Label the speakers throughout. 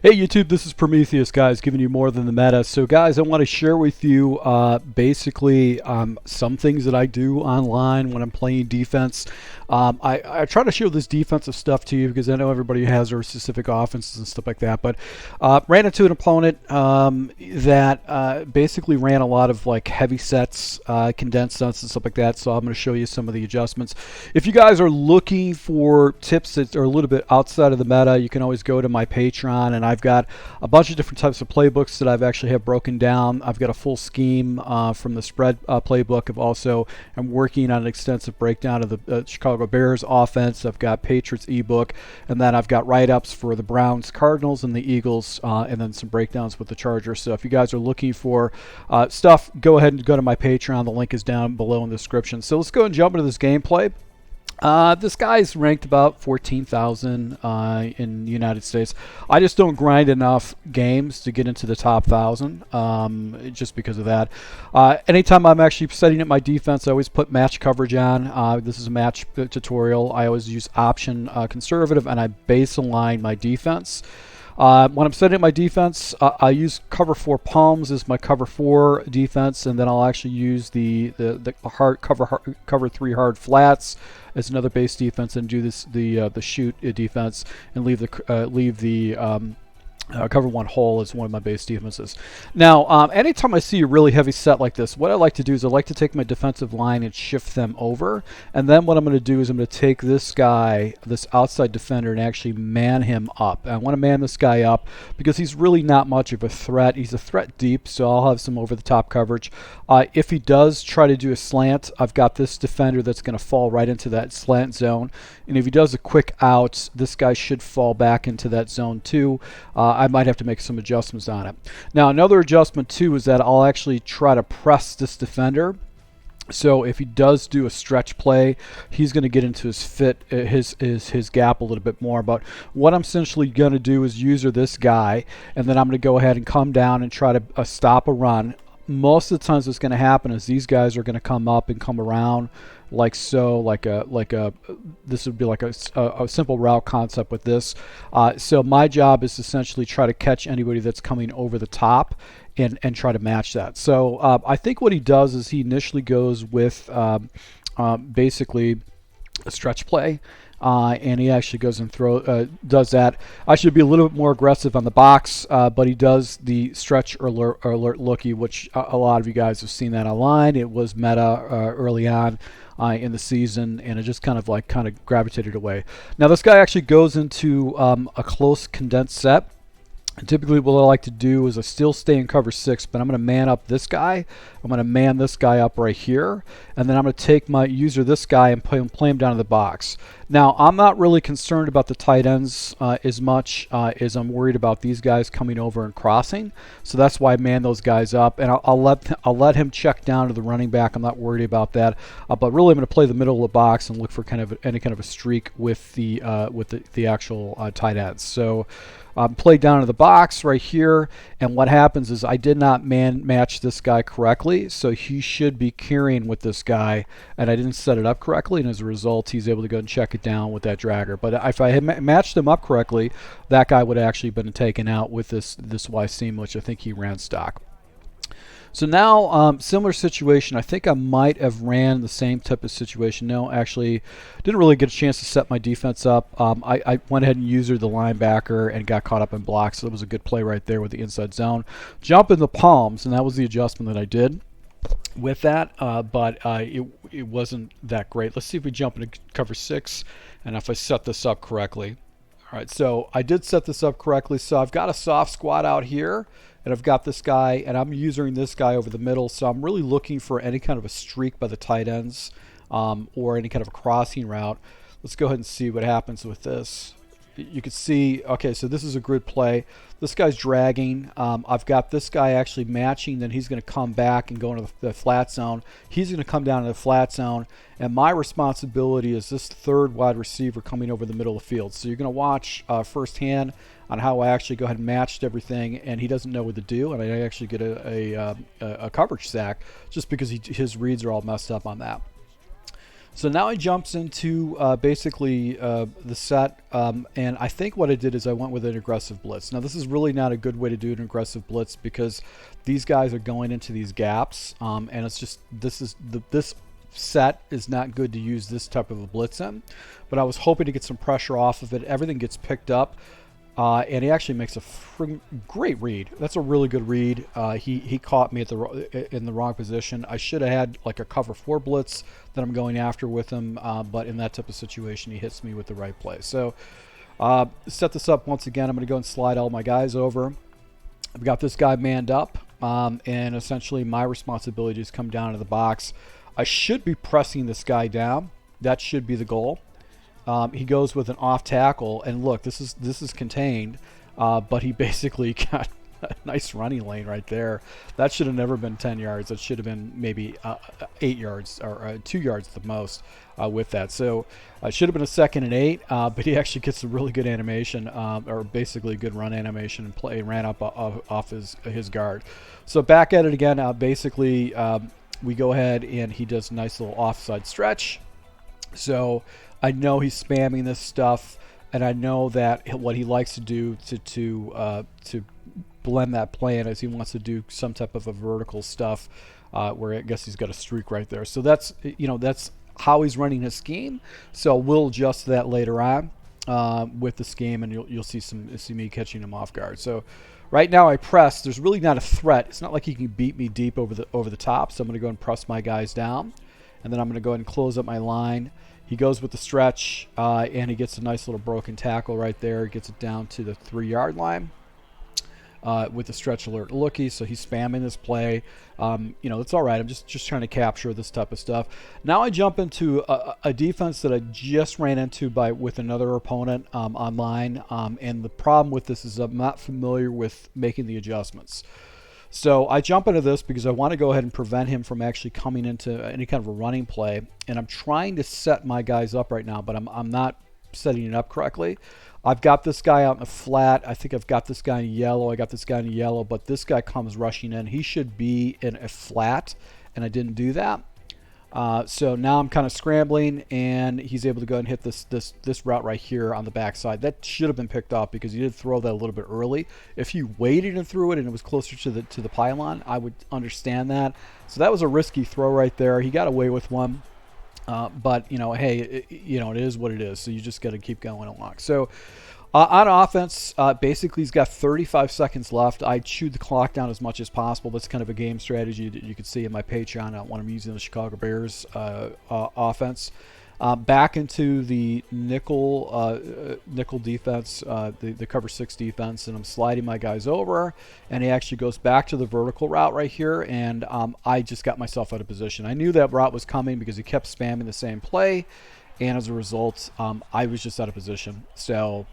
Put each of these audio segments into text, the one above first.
Speaker 1: Hey YouTube, this is Prometheus, guys, giving you more than the meta. So guys, I want to share with you basically some things that I do online when I'm playing defense. I try to show this defensive stuff to you because I know everybody has their specific offenses and stuff like that, but ran into an opponent that basically ran a lot of like heavy sets, condensed sets and stuff like that, so I'm going to show you some of the adjustments. If you guys are looking for tips that are a little bit outside of the meta, you can always go to my Patreon, and I've got a bunch of different types of playbooks that I've actually have broken down. I've got a full scheme from the spread playbook. I'm working on an extensive breakdown of the Chicago Bears offense. I've got Patriots ebook, and then I've got write-ups for the Browns, Cardinals, and the Eagles, and then some breakdowns with the Chargers. So if you guys are looking for stuff, go ahead and go to my Patreon. The link is down below in the description. So let's go and jump into this gameplay. This guy's ranked about 14,000 in the United States. I just don't grind enough games to get into the top 1,000 just because of that. Anytime I'm actually setting up my defense, I always put match coverage on. This is a match tutorial. I always use option conservative, and I base align my defense. When I'm setting up my defense, I use cover 4 palms as my cover 4 defense, and then I'll actually use the hard cover 3 hard flats as another base defense, and do the shoot defense, and leave the cover 1 hole as one of my base defenses. Now, anytime I see a really heavy set like this, what I like to do is I like to take my defensive line and shift them over. And then what I'm going to do is I'm going to take this guy, this outside defender, and actually man him up. I want to man this guy up because he's really not much of a threat. He's a threat deep, so I'll have some over-the-top coverage. If he does try to do a slant, I've got this defender that's going to fall right into that slant zone. And if he does a quick out, this guy should fall back into that zone too. I might have to make some adjustments on it. Now, another adjustment too is that I'll actually try to press this defender. So if he does do a stretch play, he's going to get into his gap a little bit more. But what I'm essentially going to do is user this guy, and then I'm going to go ahead and come down and try to stop a run. Most of the times what's going to happen is these guys are going to come up and come around like so, this would be like a simple route concept with this. So my job is to essentially try to catch anybody that's coming over the top and try to match that. So I think what he does is he initially goes with basically a stretch play. And he actually goes and does that. I should be a little bit more aggressive on the box, but he does the stretch alert looky, which a lot of you guys have seen that online. It was meta early on in the season, and it just kind of gravitated away. Now this guy actually goes into a close condensed set. Typically what I like to do is I still stay in cover 6, but I'm going to man up this guy. I'm going to man this guy up right here, and then I'm going to take my this guy and play him down in the box. Now, I'm not really concerned about the tight ends as much as I'm worried about these guys coming over and crossing. So that's why I man those guys up, and I'll let him check down to the running back. I'm not worried about that. But really, I'm going to play the middle of the box and look for any kind of a streak with the actual tight ends. So play down to the box right here, and what happens is I did not match this guy correctly, so he should be carrying with this guy, and I didn't set it up correctly, and as a result he's able to go and check it down with that dragger. But if I had matched him up correctly, that guy would have actually been taken out with this Y seam, which I think he ran stock. So now, similar situation. I think I might have ran the same type of situation. No, actually, didn't really get a chance to set my defense up. I went ahead and used the linebacker and got caught up in blocks. So it was a good play right there with the inside zone. Jump in the palms, and that was the adjustment that I did with that. But it wasn't that great. Let's see if we jump into cover 6, and if I set this up correctly. All right, so I did set this up correctly. So I've got a soft squat out here, and I've got this guy, and I'm using this guy over the middle. So I'm really looking for any kind of a streak by the tight ends or any kind of a crossing route. Let's go ahead and see what happens with this. You can see, okay, so this is a good play. This guy's dragging. I've got this guy actually matching, then he's going to come back and go into the flat zone. He's going to come down to the flat zone, and my responsibility is this third wide receiver coming over the middle of the field. So you're going to watch firsthand on how I actually go ahead and matched everything, and he doesn't know what to do, and I actually get a coverage sack just because his reads are all messed up on that. So now he jumps into basically the set, and I think what I did is I went with an aggressive blitz. Now this is really not a good way to do an aggressive blitz because these guys are going into these gaps, and it's just this set is not good to use this type of a blitz in. But I was hoping to get some pressure off of it. Everything gets picked up. And he actually makes a great read. That's a really good read. He caught me in the wrong position. I should have had like a cover 4 blitz that I'm going after with him, but in that type of situation, he hits me with the right play. So set this up once again. I'm going to go and slide all my guys over. I've got this guy manned up, and essentially my responsibility is come down to the box. I should be pressing this guy down. That should be the goal. He goes with an off tackle, and look, this is contained, but he basically got a nice running lane right there. That should have never been 10 yards. That should have been maybe 8 yards or 2 yards at the most with that. So it should have been a 2nd and 8, but he actually gets a really good animation, or basically a good run animation, and play ran up off his guard. So back at it again. Basically, we go ahead and he does a nice little offside stretch. So I know he's spamming this stuff, and I know that what he likes to do to blend that play in is he wants to do some type of a vertical stuff, where I guess he's got a streak right there. So that's that's how he's running his scheme. So we'll adjust that later on with the scheme, and you'll see me catching him off guard. So right now I press. There's really not a threat. It's not like he can beat me deep over the top. So I'm going to go and press my guys down, and then I'm going to go ahead and close up my line. He goes with the stretch, and he gets a nice little broken tackle right there. Gets it down to the 3-yard line with the stretch alert looky. So he's spamming this play. It's all right. I'm just trying to capture this type of stuff. Now I jump into a defense that I just ran into with another opponent online. And the problem with this is I'm not familiar with making the adjustments. So I jump into this because I want to go ahead and prevent him from actually coming into any kind of a running play. And I'm trying to set my guys up right now, but I'm not setting it up correctly. I've got this guy out in the flat. I think I've got this guy in yellow. I got this guy in yellow, but this guy comes rushing in. He should be in a flat, and I didn't do that. So now I'm kind of scrambling, and he's able to go and hit this route right here on the backside. That should have been picked off because he did throw that a little bit early. If he waited and threw it and it was closer to the pylon, I would understand that. So that was a risky throw right there. He got away with one. But hey, it is what it is. So you just got to keep going along. So on offense, basically he's got 35 seconds left. I chewed the clock down as much as possible. That's kind of a game strategy that you can see in my Patreon when I'm using the Chicago Bears offense. Back into the nickel defense, the cover 6 defense, and I'm sliding my guys over, and he actually goes back to the vertical route right here, and I just got myself out of position. I knew that route was coming because he kept spamming the same play, and as a result, I was just out of position. So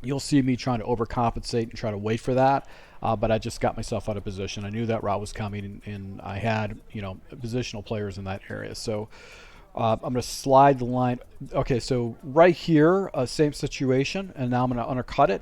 Speaker 1: you'll see me trying to overcompensate and try to wait for that, but I just got myself out of position. I knew that route was coming, and I had positional players in that area. So I'm going to slide the line. Okay, so right here, same situation, and now I'm going to undercut it.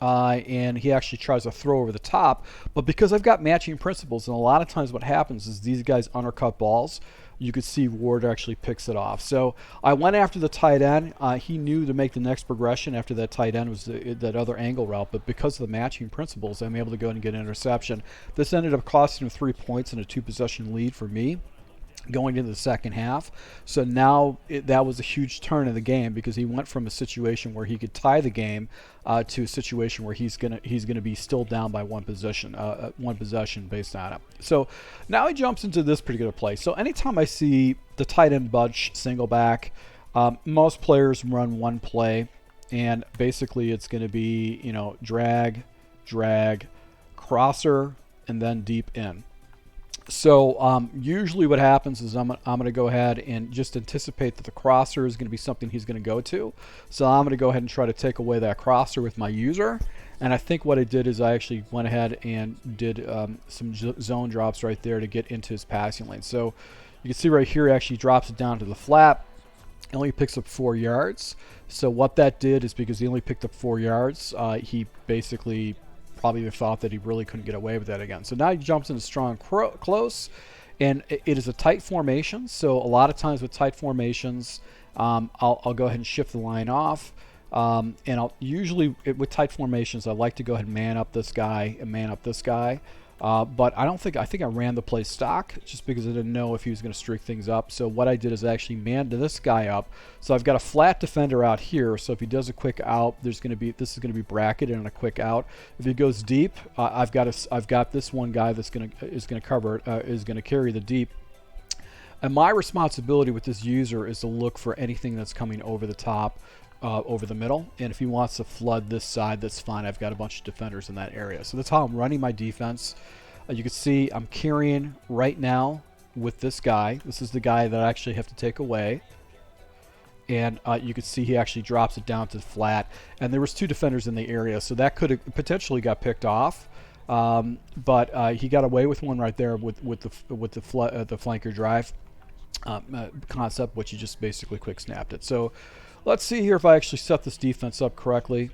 Speaker 1: And he actually tries to throw over the top. But because I've got matching principles, and a lot of times what happens is these guys undercut balls, you could see Ward actually picks it off. So I went after the tight end. He knew to make the next progression after that tight end was that other angle route. But because of the matching principles, I'm able to go and get an interception. This ended up costing him 3 points and a 2-possession lead for me going into the second half. So now that was a huge turn in the game because he went from a situation where he could tie the game to a situation where he's gonna be still down by one possession based on it. So now he jumps into this particular play. So anytime I see the tight end bunch single back, most players run one play, and basically it's going to be drag, crosser, and then deep in. So usually what happens is I'm going to go ahead and just anticipate that the crosser is going to be something he's going to go to. So I'm going to go ahead and try to take away that crosser with my user. And I think what I did is I actually went ahead and did some zone drops right there to get into his passing lane. So you can see right here he actually drops it down to the flat. He only picks up 4 yards. So what that did is because he only picked up 4 yards, he basically probably thought that he really couldn't get away with that again. So now he jumps into strong close, And it is a tight formation, so a lot of times with tight formations, I'll go ahead and shift the line off. And I'll usually, with tight formations, I like to go ahead and man up this guy and man up this guy. But I think I ran the play stock just because I didn't know if he was going to streak things up. So what I did is I actually manned this guy up. So I've got a flat defender out here. So if he does a quick out, this is going to be bracketed and a quick out. If he goes deep, I've got this one guy that's going to carry the deep. And my responsibility with this user is to look for anything that's coming over the top. Over the middle, and if he wants to flood this side, that's fine. I've got a bunch of defenders in that area. So that's how I'm running my defense. You can see I'm carrying right now with this guy. This is the guy that I actually have to take away. And you can see he actually drops it down to the flat. And there was 2 defenders in the area, so that could have potentially got picked off. But he got away with one right there with the flanker drive concept, which he just basically quick snapped it. So let's see here if I actually set this defense up correctly.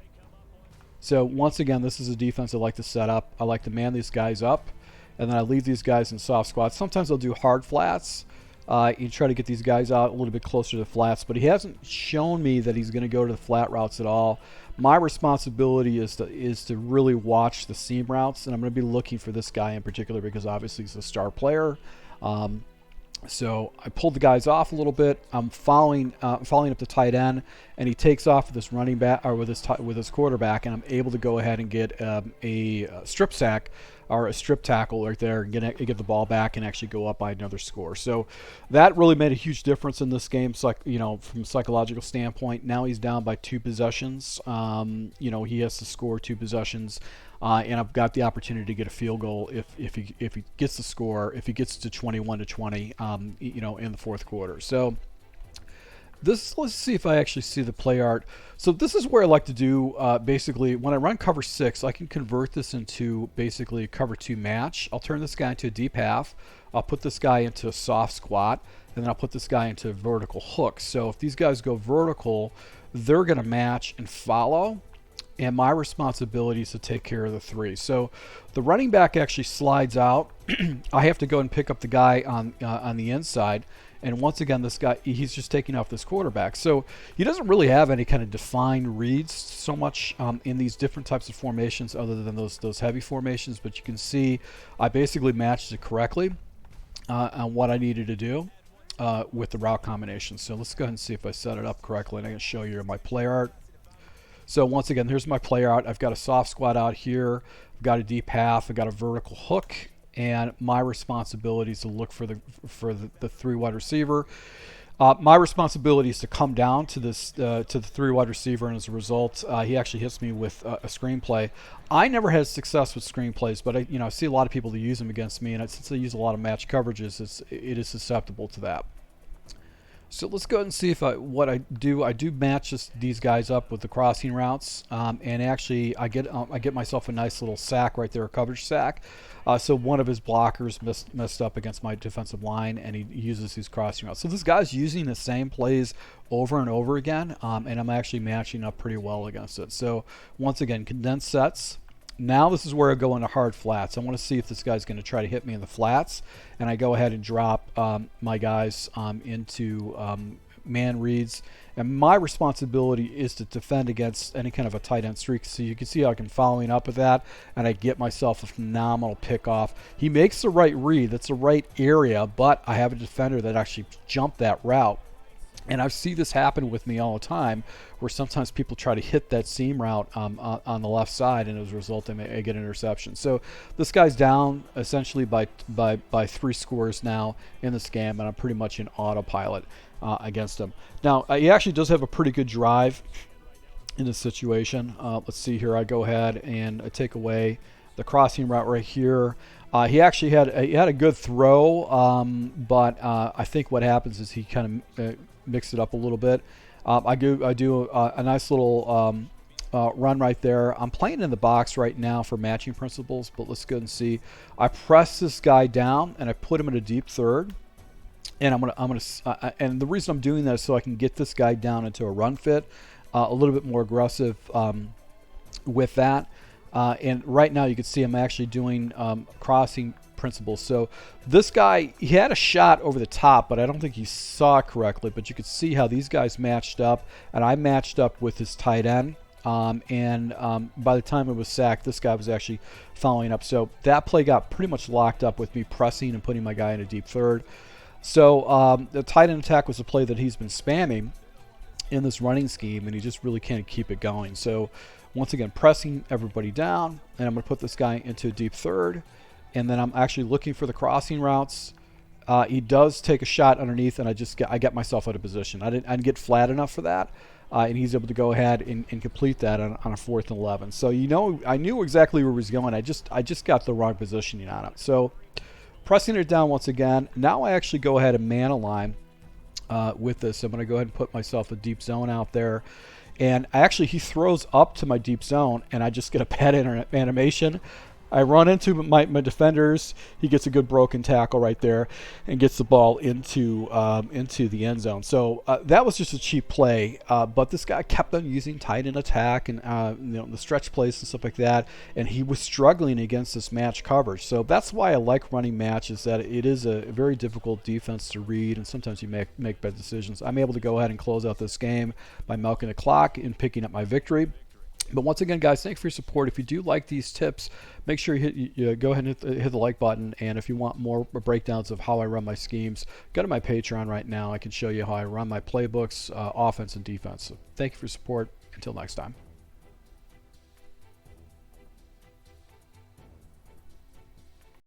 Speaker 1: So once again, this is a defense I like to set up. I like to man these guys up, and then I leave these guys in soft squats. Sometimes I'll do hard flats. You try to get these guys out a little bit closer to the flats, but he hasn't shown me that he's going to go to the flat routes at all. My responsibility is to really watch the seam routes, and I'm going to be looking for this guy in particular because obviously he's a star player. So I pulled the guys off a little bit. I'm following up the tight end, and he takes off with this running back or with his quarterback, and I'm able to go ahead and get a strip sack or a strip tackle right there and get the ball back and actually go up by another score. So that really made a huge difference in this game. So, from a psychological standpoint, now he's down by 2 possessions. He has to score 2 possessions. And I've got the opportunity to get a field goal if he gets the score, if he gets to 21-20, in the fourth quarter. So let's see if I actually see the play art. So this is where I like to do basically when I run cover 6, I can convert this into basically a cover 2 match. I'll turn this guy into a deep half. I'll put this guy into a soft squat, and then I'll put this guy into a vertical hook. So if these guys go vertical, they're going to match and follow. And my responsibility is to take care of the 3. So the running back actually slides out. I have to go and pick up the guy on the inside. And once again, this guy, he's just taking off this quarterback. So he doesn't really have any kind of defined reads so much in these different types of formations other than those heavy formations. But you can see I basically matched it correctly on what I needed to do with the route combination. So let's go ahead and see if I set it up correctly. And I can show you my play art. So once again, here's my play out. I've got a soft squat out here. I've got a deep half. I've got a vertical hook. And my responsibility is to look for the 3 wide receiver. My responsibility is to come down to the 3 wide receiver, and as a result, he actually hits me with a screenplay. I never had success with screenplays, but I see a lot of people that use them against me, and since I use a lot of match coverages, it is susceptible to that. So let's go ahead and see if what I do. I do match these guys up with the crossing routes, and actually I get myself a nice little sack right there, a coverage sack. So one of his blockers messed up against my defensive line, and he uses these crossing routes. So this guy's using the same plays over and over again, and I'm actually matching up pretty well against it. So once again, condensed sets. Now this is where I go into hard flats. I want to see if this guy's going to try to hit me in the flats, and I go ahead and drop my guys into man reads. And my responsibility is to defend against any kind of a tight end streak. So you can see how I can following up with that, and I get myself a phenomenal pickoff. He makes the right read. That's the right area, but I have a defender that actually jumped that route. And I see this happen with me all the time, where sometimes people try to hit that seam route on the left side, and as a result, I get an interception. So this guy's down essentially by 3 scores now in this game, and I'm pretty much in autopilot against him. Now, he actually does have a pretty good drive in this situation. Let's see here. I go ahead and I take away the crossing route right here. He actually had a good throw, but I think what happens is he kind of mix it up a little bit. I do a nice little run right there. I'm playing in the box right now for matching principles, but let's go and see. I press this guy down and I put him in a deep third, and and the reason I'm doing that is so I can get this guy down into a run fit, a little bit more aggressive with that. And right now you can see I'm actually doing crossing principles. So this guy, he had a shot over the top, but I don't think he saw it correctly. But you could see how these guys matched up, and I matched up with his tight end. By the time it was sacked, this guy was actually following up. So that play got pretty much locked up with me pressing and putting my guy in a deep third. So the tight end attack was a play that he's been spamming in this running scheme, and he just really can't keep it going. So once again, pressing everybody down, and I'm going to put this guy into a deep third, and then I'm actually looking for the crossing routes. He does take a shot underneath, and I get myself out of position. I didn't get flat enough for that, and he's able to go ahead and complete that on a 4th and 11. So I knew exactly where he was going. I just got the wrong positioning on it. So pressing it down once again. Now I actually go ahead and man align with this. I'm going to go ahead and put myself a deep zone out there. And he throws up to my deep zone, and I just get a bad animation. I run into my defenders. He gets a good broken tackle right there and gets the ball into the end zone. So that was just a cheap play. But this guy kept on using tight end attack and the stretch plays and stuff like that. And he was struggling against this match coverage. So that's why I like running match, is that it is a very difficult defense to read, and sometimes you make bad decisions. I'm able to go ahead and close out this game by milking the clock and picking up my victory. But once again, guys, thanks for your support. If you do like these tips, make sure you go ahead and hit the like button. And if you want more breakdowns of how I run my schemes, go to my Patreon right now. I can show you how I run my playbooks, offense and defense. So thank you for your support. Until next time.